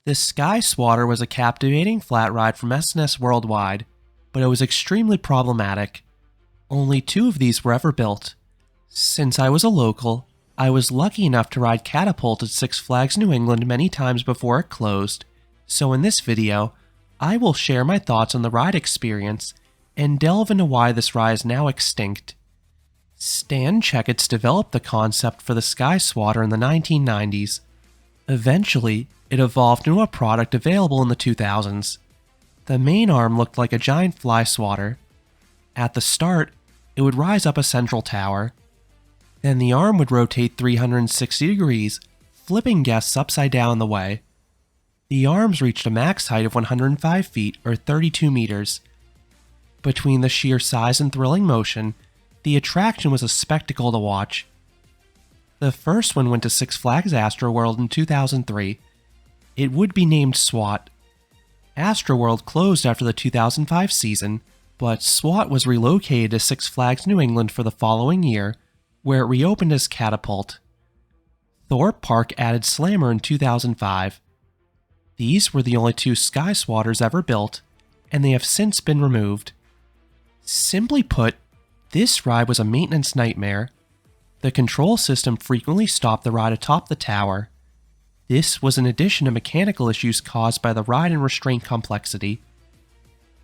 The Sky Swatter was a captivating flat ride from S&S Worldwide, but it was extremely problematic. Only 2 of these were ever built. Since I was a local, I was lucky enough to ride Catapult at Six Flags New England many times before it closed, so in this video, I will share my thoughts on the ride experience and delve into why this ride is now extinct. Stan Checkett's developed the concept for the Sky Swatter in the 1990s. Eventually, it evolved into a product available in the 2000s. The main arm looked like a giant fly swatter. At the start, it would rise up a central tower. Then the arm would rotate 360 degrees, flipping guests upside down the way. The arms reached a max height of 105 feet or 32 meters. Between the sheer size and thrilling motion, the attraction was a spectacle to watch. The first one went to Six Flags Astroworld in 2003. It would be named Swat. Astroworld closed after the 2005 season, but Swat was relocated to Six Flags New England for the following year, where it reopened as Catapult. Thorpe Park added Slammer in 2005. These were the only 2 Sky Swatters ever built, and they have since been removed. Simply put, this ride was a maintenance nightmare. The control system frequently stopped the ride atop the tower. This was in addition to mechanical issues caused by the ride and restraint complexity.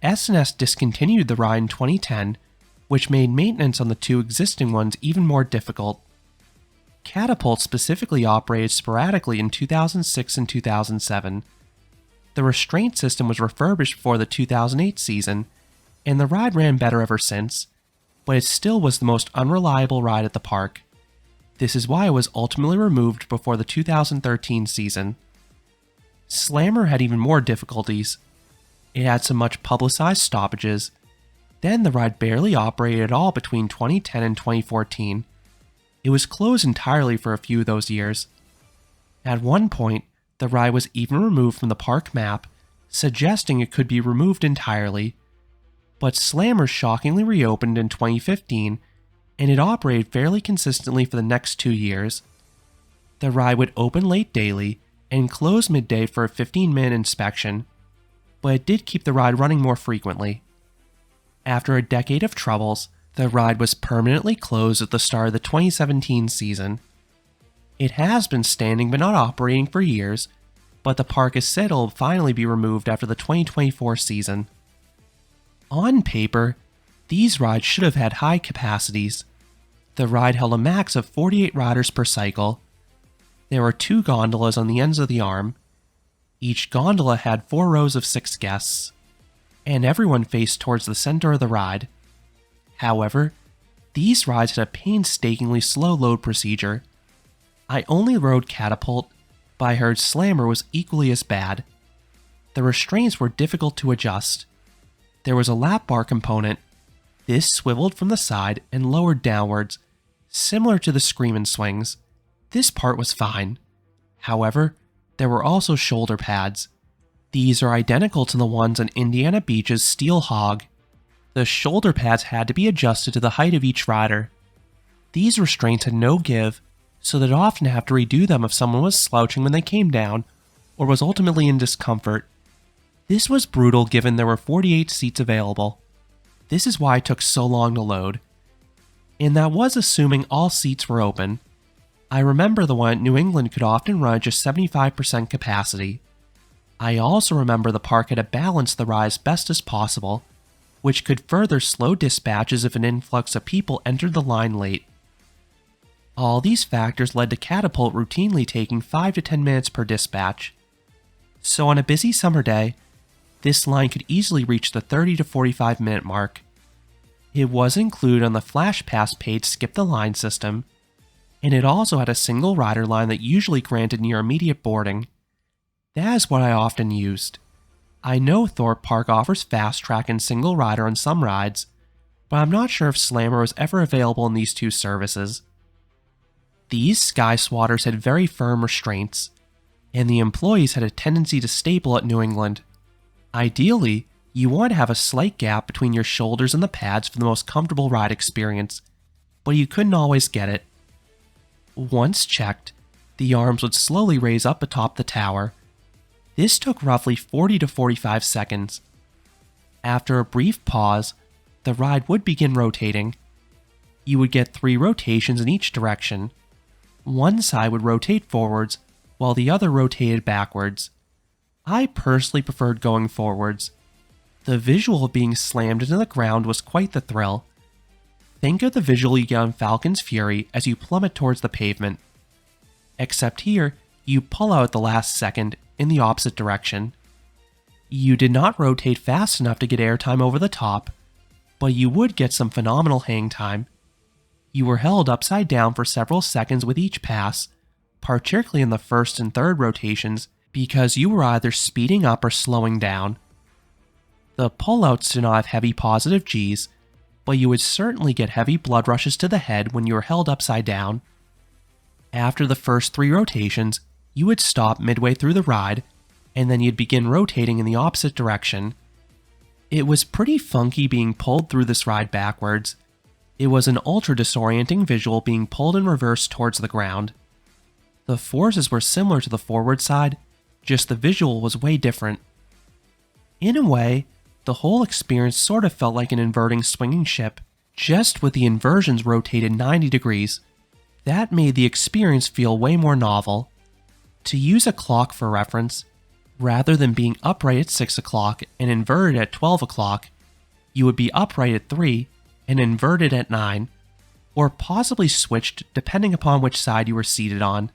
S&S discontinued the ride in 2010, which made maintenance on the 2 existing ones even more difficult. Catapult specifically operated sporadically in 2006 and 2007. The restraint system was refurbished before the 2008 season, and the ride ran better ever since, but it still was the most unreliable ride at the park. This is why it was ultimately removed before the 2013 season. Slammer had even more difficulties. It had some much publicized stoppages. Then the ride barely operated at all between 2010 and 2014. It was closed entirely for a few of those years. At one point, the ride was even removed from the park map, suggesting it could be removed entirely. But Slammer shockingly reopened in 2015, and it operated fairly consistently for the next 2 years. The ride would open late daily and close midday for a 15-minute inspection, but it did keep the ride running more frequently. After a decade of troubles, the ride was permanently closed at the start of the 2017 season. It has been standing but not operating for years, but the park is said it will finally be removed after the 2024 season. On paper, these rides should have had high capacities. The ride held a max of 48 riders per cycle. There were 2 gondolas on the ends of the arm. Each gondola had 4 rows of 6 guests, and everyone faced towards the center of the ride. However, these rides had a painstakingly slow load procedure. I only rode Catapult, but I heard Slammer was equally as bad. The restraints were difficult to adjust. There was a lap bar component. This swiveled from the side and lowered downwards, similar to the Screamin' swings. This part was fine. However, there were also shoulder pads. These are identical to the ones on Indiana Beach's Steel Hog. The shoulder pads had to be adjusted to the height of each rider. These restraints had no give, so they'd often have to redo them if someone was slouching when they came down, or was ultimately in discomfort. This was brutal given there were 48 seats available. This is why it took so long to load. And that was assuming all seats were open. I remember the one at New England could often run at just 75% capacity. I also remember the park had to balance the ride as best as possible, which could further slow dispatches if an influx of people entered the line late. All these factors led to Catapult routinely taking 5 to 10 minutes per dispatch. So on a busy summer day, this line could easily reach the 30 to 45 minute mark. It was included on the Flash Pass paid Skip the Line system, and it also had a single rider line that usually granted near immediate boarding. That is what I often used. I know Thorpe Park offers Fast Track and single rider on some rides, but I'm not sure if Slammer was ever available in these 2 services. These Sky Swatters had very firm restraints, and the employees had a tendency to staple at New England. Ideally, you want to have a slight gap between your shoulders and the pads for the most comfortable ride experience, but you couldn't always get it. Once checked, the arms would slowly raise up atop the tower. This took roughly 40 to 45 seconds. After a brief pause, the ride would begin rotating. You would get 3 rotations in each direction. One side would rotate forwards, while the other rotated backwards. I personally preferred going forwards. The visual of being slammed into the ground was quite the thrill. Think of the visual you get on Falcon's Fury as you plummet towards the pavement. Except here, you pull out at the last second in the opposite direction. You did not rotate fast enough to get airtime over the top, but you would get some phenomenal hang time. You were held upside down for several seconds with each pass, particularly in the first and third rotations, because you were either speeding up or slowing down. The pullouts did not have heavy positive Gs, but you would certainly get heavy blood rushes to the head when you were held upside down. After the first 3 rotations, you would stop midway through the ride, and then you'd begin rotating in the opposite direction. It was pretty funky being pulled through this ride backwards. It was an ultra disorienting visual being pulled in reverse towards the ground. The forces were similar to the forward side, just the visual was way different. In a way, the whole experience sort of felt like an inverting swinging ship, just with the inversions rotated 90 degrees. That made the experience feel way more novel. To use a clock for reference, rather than being upright at 6 o'clock and inverted at 12 o'clock, you would be upright at 3 and inverted at 9, or possibly switched depending upon which side you were seated on.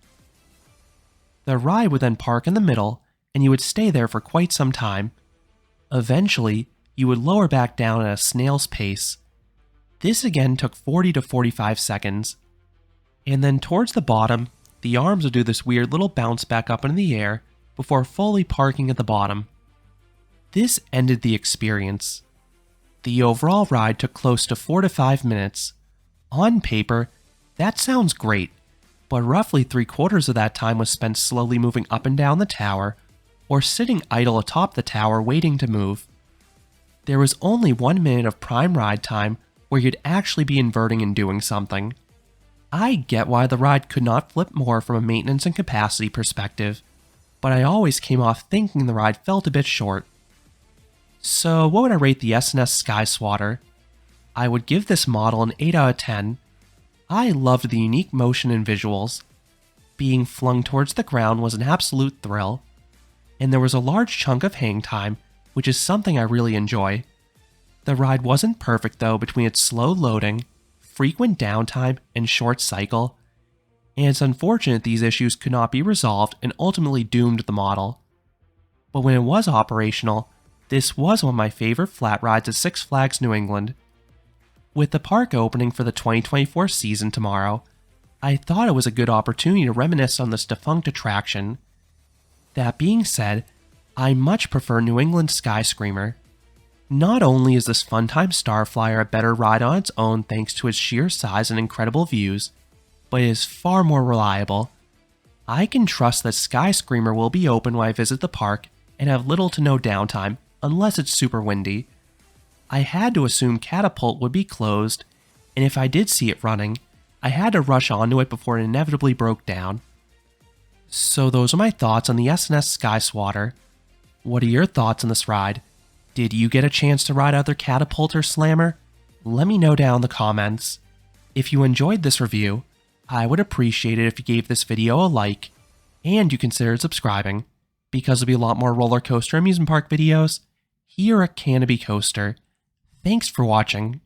The ride would then park in the middle, and you would stay there for quite some time. Eventually, you would lower back down at a snail's pace. This again took 40 to 45 seconds. And then towards the bottom, the arms would do this weird little bounce back up into the air before fully parking at the bottom. This ended the experience. The overall ride took close to 4 to 5 minutes. On paper, that sounds great, but roughly 3/4 of that time was spent slowly moving up and down the tower, or sitting idle atop the tower waiting to move. There was only 1 minute of prime ride time where you'd actually be inverting and doing something. I get why the ride could not flip more from a maintenance and capacity perspective, but I always came off thinking the ride felt a bit short. So what would I rate the S&S Sky Swatter? I would give this model an 8 out of 10. I loved the unique motion and visuals. Being flung towards the ground was an absolute thrill, and there was a large chunk of hang time, which is something I really enjoy. The ride wasn't perfect though between its slow loading, frequent downtime, and short cycle, and it's unfortunate these issues could not be resolved and ultimately doomed the model. But when it was operational, this was one of my favorite flat rides at Six Flags New England. With the park opening for the 2024 season tomorrow, I thought it was a good opportunity to reminisce on this defunct attraction. That being said, I much prefer New England Sky Screamer. Not only is this Funtime Starflyer a better ride on its own thanks to its sheer size and incredible views, but it is far more reliable. I can trust that Sky Screamer will be open when I visit the park and have little to no downtime, unless it's super windy. I had to assume Catapult would be closed, and if I did see it running, I had to rush onto it before it inevitably broke down. So those are my thoughts on the S&S Sky Swatter. What are your thoughts on this ride? Did you get a chance to ride either Catapult or Slammer? Let me know down in the comments. If you enjoyed this review, I would appreciate it if you gave this video a like, and you considered subscribing, because there'll be a lot more roller coaster amusement park videos here at Canopy Coaster. Thanks for watching,